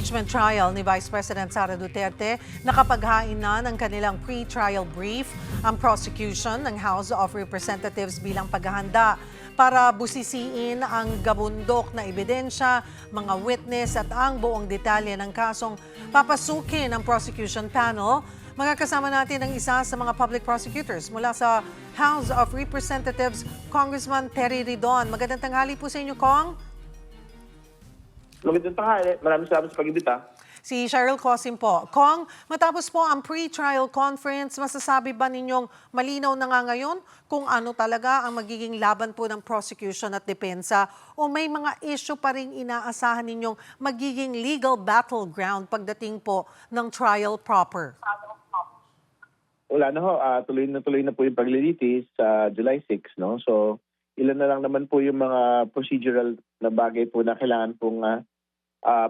impeachment trial ni Vice President Sara Duterte, nakapaghain na ng kanilang pre-trial brief ang prosecution ng House of Representatives bilang paghahanda para busisiin ang gabundok na ebidensya, mga witness at ang buong detalye ng kasong papasukin ng prosecution panel. Magkakasama natin ang isa sa mga public prosecutors mula sa House of Representatives, Congressman Terry Ridon. Magandang tanghali po sa inyo, Kong. Magandang tanghali. Maraming salamat sa pag-imbita. Si Cheryl Cosim po. Kong, matapos po ang pre-trial conference, masasabi ba ninyong malinaw na nga ngayon kung ano talaga ang magiging laban po ng prosecution at depensa o may mga issue pa rin inaasahan ninyong magiging legal battleground pagdating po ng trial proper? Wala na ho, tuloy na po yung paglilitis sa July 6, no? So, ilan na lang naman po yung mga procedural na bagay po na kailangan pong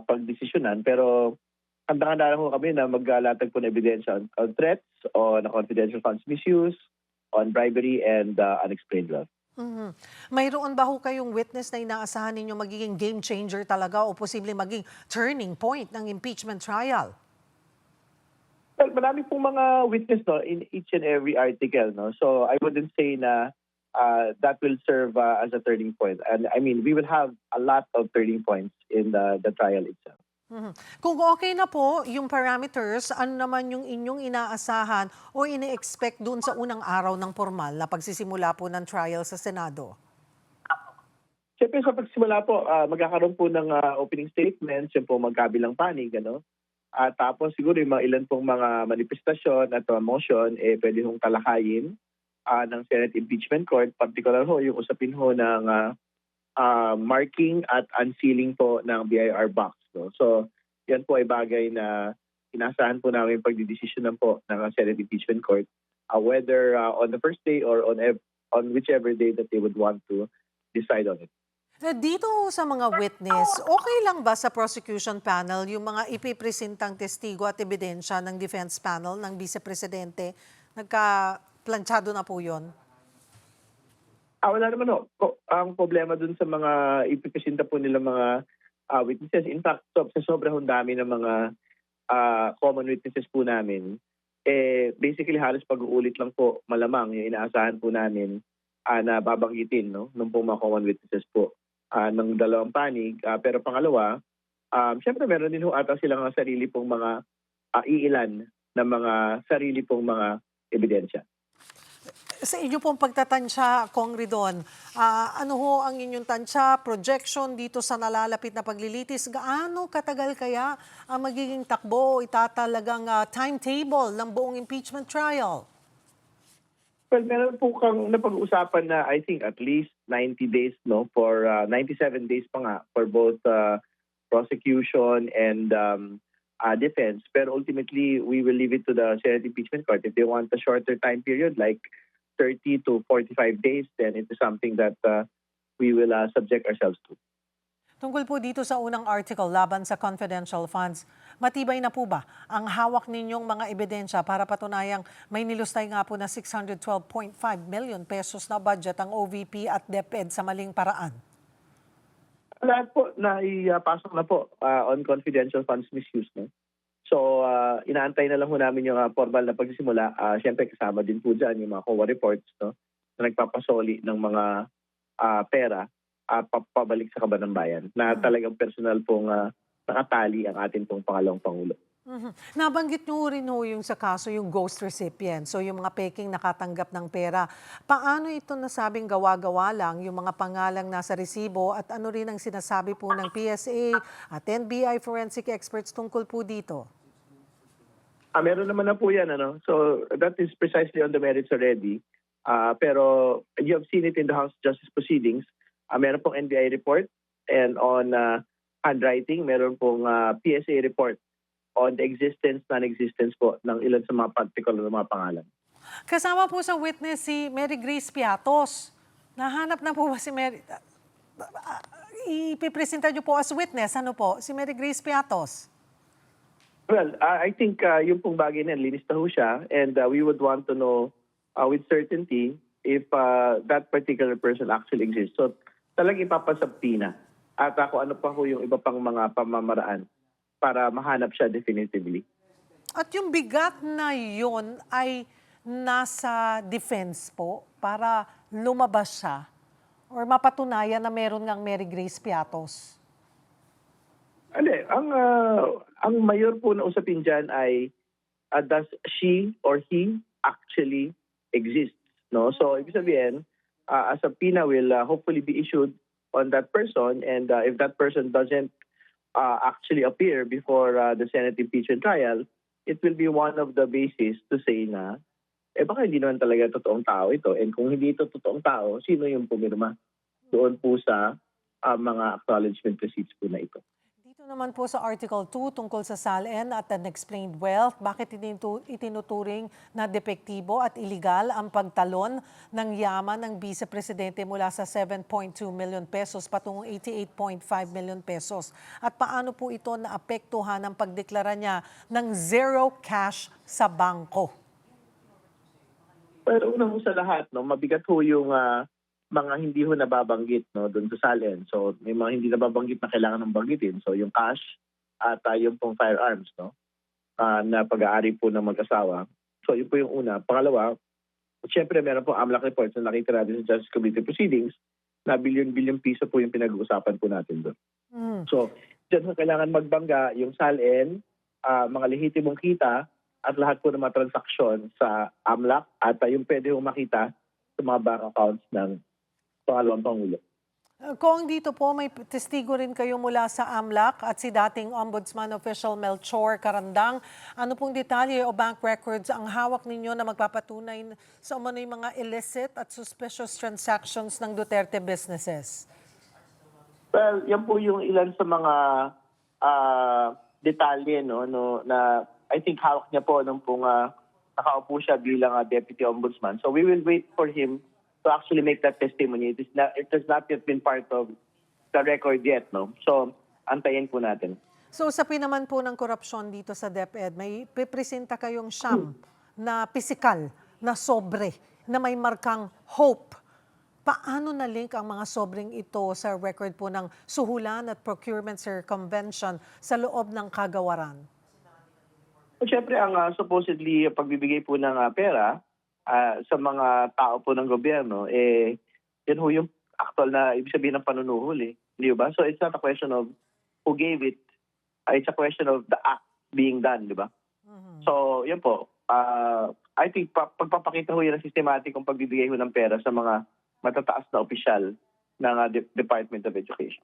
pagdesisyonan. Pero handa-handa na ho kami na maglatag po ng ebidensya on threats, on confidential funds misuse, on bribery and unexplained wealth. Mayroon ba ho kayong witness na inaasahan ninyo magiging game changer talaga o posibleng maging turning point ng impeachment trial? Well, marami pong mga witness no, in each and every article. No? So I wouldn't say na that will serve as a turning point. And I mean, we will have a lot of turning points in the trial itself. Kung okay na po yung parameters, ano naman yung inyong inaasahan o ini-expect dun sa unang araw ng formal na pagsisimula po ng trial sa Senado? Siyempre sa pagsimula po, magkakaroon po ng opening statements, yun po magkabilang panig. Ano? At tapos siguro yung mga ilan pong mga manifestasyon at motion, pwede hong talakayin ng Senate Impeachment Court, particular ho yung usapin ho ng marking at unsealing po ng BIR box. No? So yan po ay bagay na inasahan po namin pagdidesisyonan po ng Senate Impeachment Court whether on the first day or on whichever day that they would want to decide on it. Dito sa mga witness, okay lang ba sa prosecution panel yung mga ipipresentang testigo at ebidensya ng defense panel ng Vice Presidente? Nagka-planchado na po yun? Wala naman ho. Ang problema dun sa mga ipipresenta po nila mga witnesses, in fact, sa sobrang dami ng mga common witnesses po namin, basically halos pag-uulit lang po malamang yung inaasahan po namin na babanggitin no, nung po mga common witnesses po ng dalawang panig. Pero pangalawa, syempre meron din ho ata silang sarili pong mga iilan na mga sarili pong mga ebidensya. Sa inyo pong pagtatansya, Kong Ridon, ano ho ang inyong tansya, projection dito sa nalalapit na paglilitis? Gaano katagal kaya ang magiging takbo, itatalagang timetable ng buong impeachment trial? Well, meron po kang napag-uusapan na I think at least 90 days, no, for 97 days pa nga for both prosecution and defense. Pero ultimately, we will leave it to the Senate Impeachment Court. If they want a shorter time period, like 30 to 45 days, then it is something that we will subject ourselves to. Tungkol po dito sa unang article laban sa confidential funds, matibay na po ba ang hawak ninyong mga ebidensya para patunayang may nilustay nga po na 612.5 million pesos na budget ang OVP at DepEd sa maling paraan? Lahat po na ipasok na po on confidential funds misuse. No? So, inaantay na lang po namin yung formal na pagsisimula. Siyempre, kasama din po dyan yung mga COA reports no, na nagpapasoli ng mga pera pabalik sa kaban ng bayan na talagang personal pong nakatali ang ating pong pangalawang Pangulo. Nabanggit nyo rin ho yung sa kaso yung ghost recipient, so yung mga peking nakatanggap ng pera. Paano ito nasabing gawa-gawa lang yung mga pangalang nasa resibo at ano rin ang sinasabi po ng PSA at NBI forensic experts tungkol po dito? Meron naman na po yan. Ano? So that is precisely on the merits already. Pero you have seen it in the House Justice Proceedings. Meron pong NBI report and on handwriting, meron pong PSA report on the existence, non-existence po ng ilan sa mga particular na mga pangalan. Kasama po sa witness si Mary Grace Piatos. Nahanap na po ba si Mary? Ipipresenta niyo po as witness, ano po? Si Mary Grace Piatos. Well, I think yung pong bagay na linis na ho siya and we would want to know with certainty if that particular person actually exists. So talagang ipapasabtina at kung ano pa ho yung iba pang mga pamamaraan para mahanap siya definitively. At yung bigat na yun ay nasa defense po para lumabas siya or mapatunayan na meron ngang Mary Grace Piatos. Ang mayor po na usapin diyan ay does she or he actually exist, no? So ibig sabihin, a subpoena will hopefully be issued on that person, and if that person doesn't actually appear before the Senate impeachment trial, it will be one of the basis to say na baka hindi naman talaga totoong tao ito, and kung hindi ito totoong tao, sino yung pumirma doon po sa mga acknowledgement receipts po na ito. Dito naman po sa Article 2 tungkol sa SALN at unexplained wealth, bakit itinuturing na depektibo at iligal ang pagtalon ng yaman ng Vice Presidente mula sa 7.2 million pesos patungong 88.5 million pesos? At paano po ito naapektuhan ng pagdeklara niya ng zero cash sa bangko? Pero una ho sa lahat, no, mabigat ho yung mga hindi ho nababanggit, no, doon sa SALN. So may mga hindi nababanggit na kailangan ng banggitin. So yung cash at yung pong firearms, no, na pag-aari po ng mag-asawa. So yun po yung una. Pangalawa, siyempre meron po AMLAC reports na nakita natin sa Justice Committee proceedings na bilyon-bilyon piso po yung pinag-uusapan po natin doon. So dyan ho kailangan magbangga yung SALN, mga lehitimong kita, at lahat po ng mga transaksyon sa AMLAC at yung pwede hong makita sa mga bank accounts ng pangalawang Pangulo. Kung dito po, may testigo rin kayo mula sa AMLAC at si dating Ombudsman Official Melchor Carandang. Ano pong detalye o bank records ang hawak ninyo na magpapatunay sa umano'y mga illicit at suspicious transactions ng Duterte businesses? Well, yan po yung ilan sa mga detalye, no, na I think hawak niya po nung pong nakaupo siya bilang Deputy Ombudsman. So we will wait for him to actually make that testimony. It has not yet been part of the record yet, no? So antayin po natin. So sa pinaman po ng korupsyon dito sa DepEd, may pipresenta kayong siyam na pisikal, na sobre, na may markang hope. Paano na-link ang mga sobreng ito sa record po ng suhulan at procurement circumvention sa loob ng kagawaran? Siyempre, ang supposedly pagbibigay po ng pera sa mga tao po ng gobyerno, yan ho yung actual na ibig sabihin ng panunuhol. Di ba? So it's not a question of who gave it, it's a question of the act being done, di ba? So yan po, I think pagpapakita ho yan ng systematic kung pagbibigay ho ng pera sa mga matataas na opisyal ng Department of Education.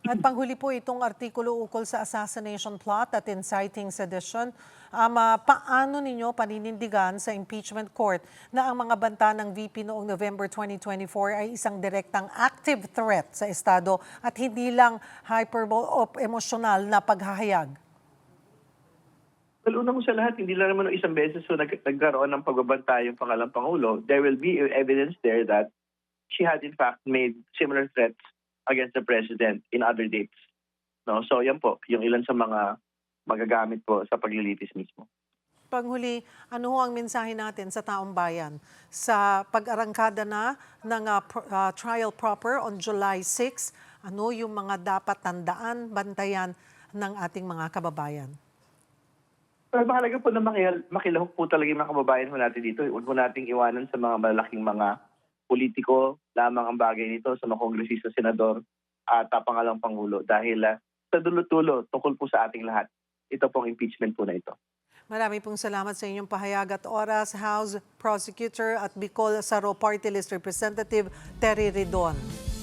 At panghuli po itong artikulo ukol sa assassination plot at inciting sedition. Paano ninyo paninindigan sa impeachment court na ang mga banta ng VP noong November 2024 ay isang direktang active threat sa Estado at hindi lang hyperbole o emosyonal na paghahayag? Well, una mo sa lahat, hindi lang naman isang beses nagkaroon ng pagbabanta yung pangalang Pangulo. There will be evidence there that she had in fact made similar threats against the President in other dates. No? So yan po, yung ilan sa mga magagamit po sa paglilitis mismo. Panghuli, ano ho ang mensahe natin sa taong bayan sa pag-arangkada na ng trial proper on July 6? Ano yung mga dapat tandaan, bantayan ng ating mga kababayan? Well, mahalaga po na makilahok po talaga yung mga kababayan ho natin dito. Huwag po nating iwanan sa mga malaking mga politiko lamang ang bagay nito sa mga kongresista, senador at pangalang Pangulo. Dahil sa dulo-dulo, tungkol po sa ating lahat, ito pong impeachment po na ito. Marami pong salamat sa inyong pahayag at oras, House Prosecutor at Bicol Saro Party List Representative Terry Ridon.